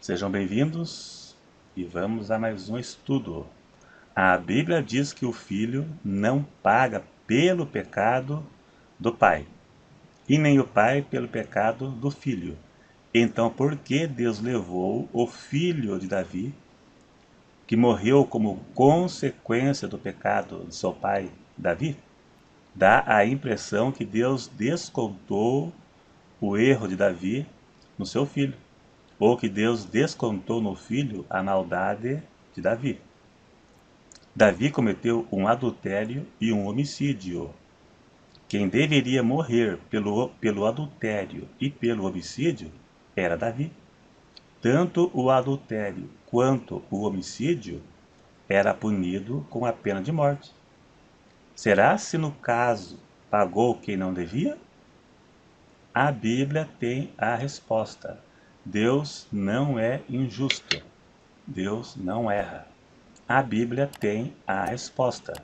Sejam bem-vindos e vamos a mais um estudo. A Bíblia diz que o filho não paga pelo pecado do pai, e nem o pai pelo pecado do filho. Então, por que Deus levou o filho de Davi, que morreu como consequência do pecado de seu pai Davi? Dá a impressão que Deus descontou o erro de Davi no seu filho, ou que Deus descontou no filho a maldade de Davi. Davi cometeu um adultério e um homicídio. Quem deveria morrer pelo adultério e pelo homicídio era Davi. Tanto o adultério quanto o homicídio era punido com a pena de morte. Será se no caso pagou quem não devia? A Bíblia tem a resposta. Deus não é injusto. Deus não erra. A Bíblia tem a resposta.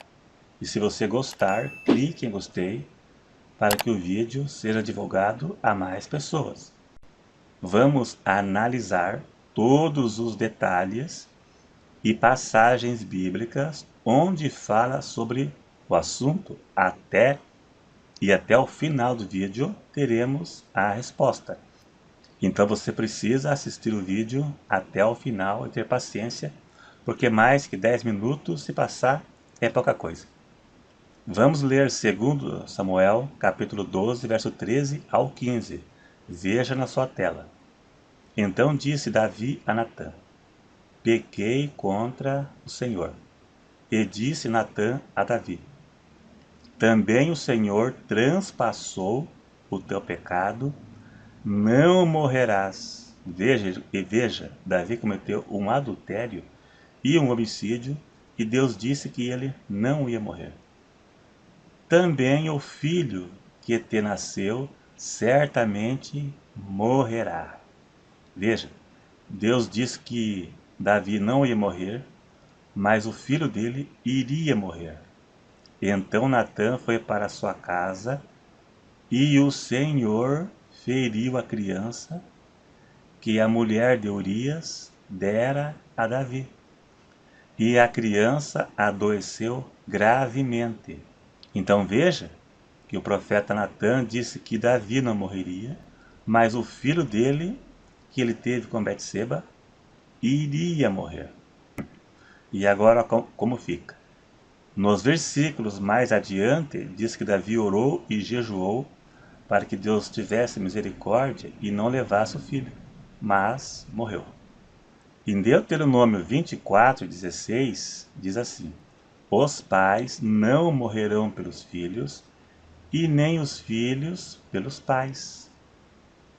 E se você gostar, clique em gostei para que o vídeo seja divulgado a mais pessoas. Vamos analisar todos os detalhes e passagens bíblicas onde fala sobre o assunto até o final do vídeo teremos a resposta. Então você precisa assistir o vídeo até o final e ter paciência, porque mais que 10 minutos, se passar, é pouca coisa. Vamos ler 2 Samuel, capítulo 12, verso 13 ao 15. Veja na sua tela. Então disse Davi a Natã: Pequei contra o Senhor. E disse Natã a Davi: Também o Senhor transpassou o teu pecado, não morrerás. Veja, Davi cometeu um adultério e um homicídio, e Deus disse que ele não ia morrer. Também o filho que te nasceu certamente morrerá. Veja, Deus disse que Davi não ia morrer, mas o filho dele iria morrer. Então Natã foi para sua casa, e o Senhor feriu a criança que a mulher de Urias dera a Davi. E a criança adoeceu gravemente. Então veja que o profeta Natã disse que Davi não morreria, mas o filho dele, que ele teve com Betseba, iria morrer. E agora como fica? Nos versículos mais adiante, diz que Davi orou e jejuou para que Deus tivesse misericórdia e não levasse o filho, mas morreu. Em Deuteronômio 24:16, diz assim: Os pais não morrerão pelos filhos, e nem os filhos pelos pais.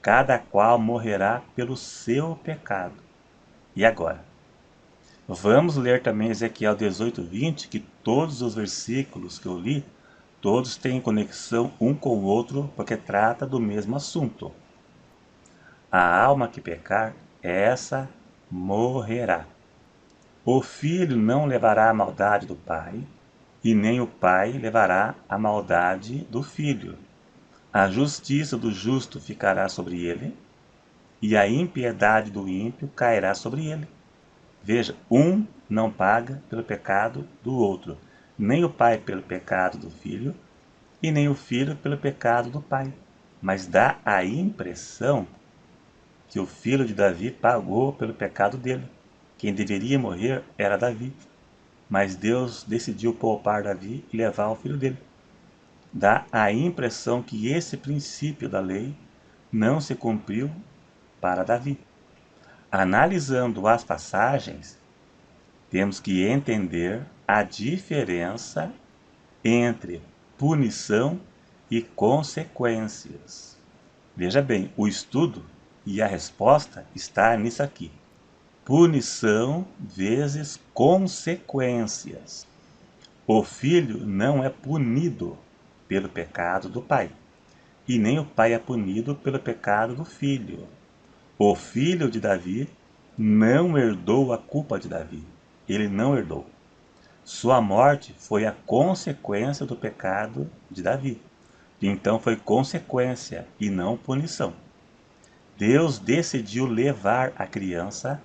Cada qual morrerá pelo seu pecado. E agora? Vamos ler também Ezequiel 18:20, que todos os versículos que eu li, todos têm conexão um com o outro, porque trata do mesmo assunto. A alma que pecar, essa morrerá. O filho não levará a maldade do pai, e nem o pai levará a maldade do filho. A justiça do justo ficará sobre ele, e a impiedade do ímpio cairá sobre ele. Veja, um não paga pelo pecado do outro, nem o pai pelo pecado do filho, e nem o filho pelo pecado do pai. Mas dá a impressão que o filho de Davi pagou pelo pecado dele. Quem deveria morrer era Davi, mas Deus decidiu poupar Davi e levar o filho dele. Dá a impressão que esse princípio da lei não se cumpriu para Davi. Analisando as passagens, temos que entender a diferença entre punição e consequências. Veja bem, o estudo e a resposta está nisso aqui. Punição vezes consequências. O filho não é punido pelo pecado do pai, e nem o pai é punido pelo pecado do filho. O filho de Davi não herdou a culpa de Davi. Ele não herdou. Sua morte foi a consequência do pecado de Davi. Então foi consequência e não punição. Deus decidiu levar a criança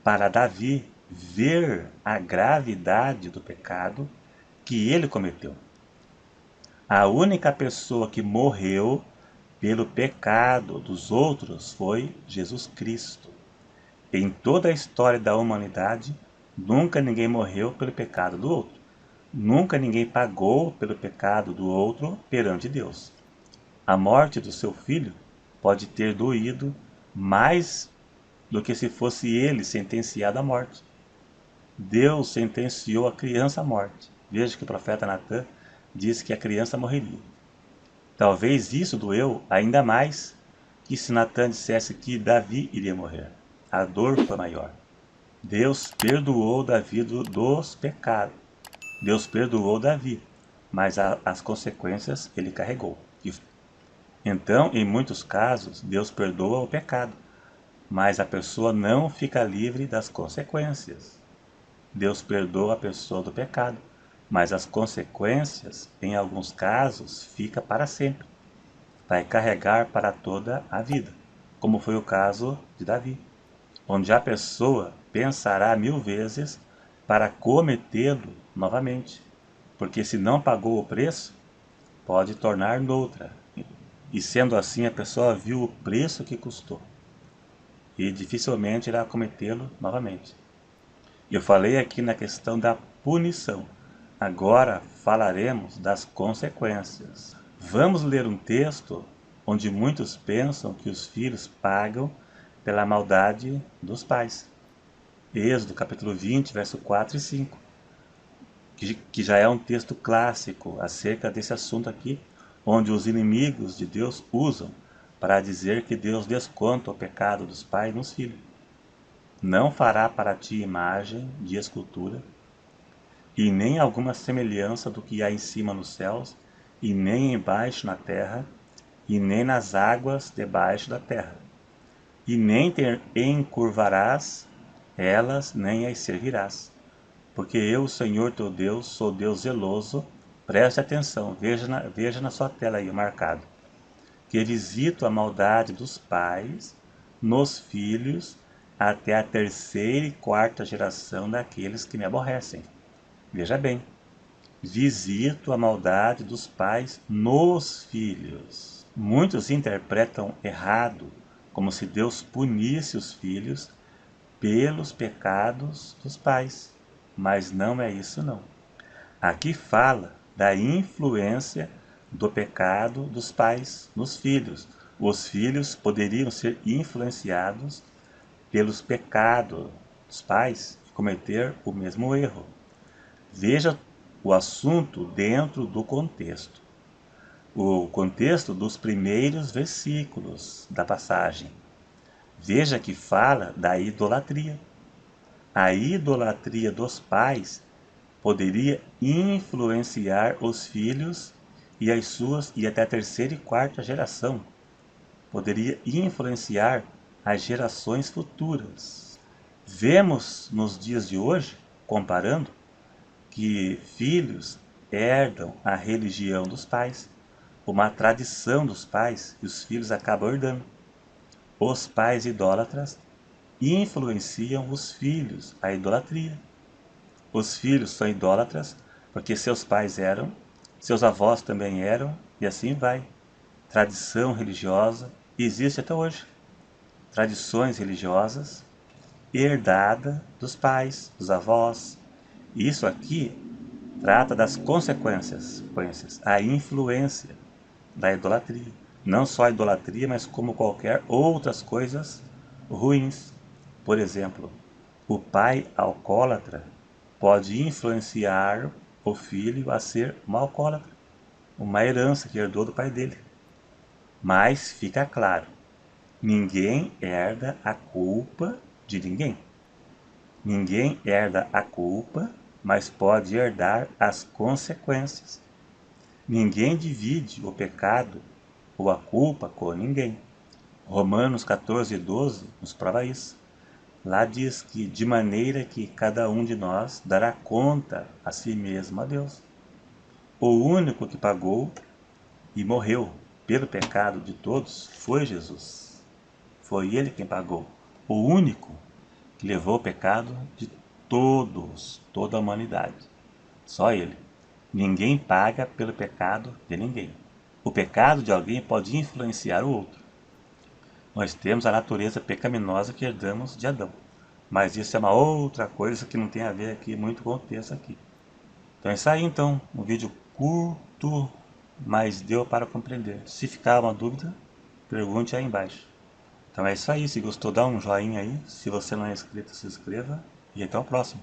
para Davi ver a gravidade do pecado que ele cometeu. A única pessoa que morreu pelo pecado dos outros foi Jesus Cristo. Em toda a história da humanidade, nunca ninguém morreu pelo pecado do outro. Nunca ninguém pagou pelo pecado do outro perante Deus. A morte do seu filho pode ter doído mais do que se fosse ele sentenciado à morte. Deus sentenciou a criança à morte. Veja que o profeta Natã disse que a criança morreria. Talvez isso doeu ainda mais que se Natã dissesse que Davi iria morrer. A dor foi maior. Deus perdoou Davi dos pecados. Deus perdoou Davi, mas as consequências ele carregou. Então, em muitos casos, Deus perdoa o pecado, mas a pessoa não fica livre das consequências. Deus perdoa a pessoa do pecado, mas as consequências, em alguns casos, fica para sempre. Vai carregar para toda a vida, como foi o caso de Davi, onde a pessoa pensará 1000 vezes para cometê-lo novamente, porque se não pagou o preço, pode tornar noutra. E sendo assim, a pessoa viu o preço que custou e dificilmente irá cometê-lo novamente. Eu falei aqui na questão da punição. Agora falaremos das consequências. Vamos ler um texto onde muitos pensam que os filhos pagam pela maldade dos pais. Êxodo capítulo 20, verso 4 e 5, que já é um texto clássico acerca desse assunto aqui, onde os inimigos de Deus usam para dizer que Deus desconta o pecado dos pais nos filhos. Não fará para ti imagem de escultura, e nem alguma semelhança do que há em cima nos céus, e nem embaixo na terra, e nem nas águas debaixo da terra. E nem te encurvarás elas, nem as servirás. Porque eu, Senhor teu Deus, sou Deus zeloso. Preste atenção, veja na sua tela aí marcado. Que visito a maldade dos pais nos filhos até a 3ª e 4ª geração daqueles que me aborrecem. Veja bem, visito a maldade dos pais nos filhos. Muitos interpretam errado, como se Deus punisse os filhos pelos pecados dos pais. Mas não é isso não. Aqui fala da influência do pecado dos pais nos filhos. Os filhos poderiam ser influenciados pelos pecados dos pais e cometer o mesmo erro. Veja o assunto dentro do contexto. O contexto dos primeiros versículos da passagem. Veja que fala da idolatria. A idolatria dos pais poderia influenciar os filhos e as suas e até a 3ª e 4ª geração. Poderia influenciar as gerações futuras. Vemos nos dias de hoje, comparando, que filhos herdam a religião dos pais, uma tradição dos pais, e os filhos acabam herdando. Os pais idólatras influenciam os filhos à idolatria. Os filhos são idólatras porque seus pais eram, seus avós também eram, e assim vai. Tradição religiosa existe até hoje. Tradições religiosas herdada dos pais, dos avós. Isso aqui trata das consequências, a influência da idolatria. Não só a idolatria, mas como qualquer outras coisas ruins. Por exemplo, o pai alcoólatra pode influenciar o filho a ser um alcoólatra, uma herança que herdou do pai dele. Mas fica claro, ninguém herda a culpa de ninguém. Ninguém herda a culpa, mas pode herdar as consequências. Ninguém divide o pecado ou a culpa com ninguém. Romanos 14:12 nos prova isso. Lá diz que de maneira que cada um de nós dará conta a si mesmo a Deus. O único que pagou e morreu pelo pecado de todos foi Jesus. Foi ele quem pagou. O único que levou o pecado de todos, toda a humanidade. Só ele. Ninguém paga pelo pecado de ninguém. O pecado de alguém pode influenciar o outro. Nós temos a natureza pecaminosa que herdamos de Adão. Mas isso é uma outra coisa que não tem a ver aqui muito com o texto aqui. Então é isso aí então, um vídeo curto, mas deu para compreender. Se ficar uma dúvida, pergunte aí embaixo. Então é isso aí, se gostou dá um joinha aí, se você não é inscrito se inscreva e até o próximo.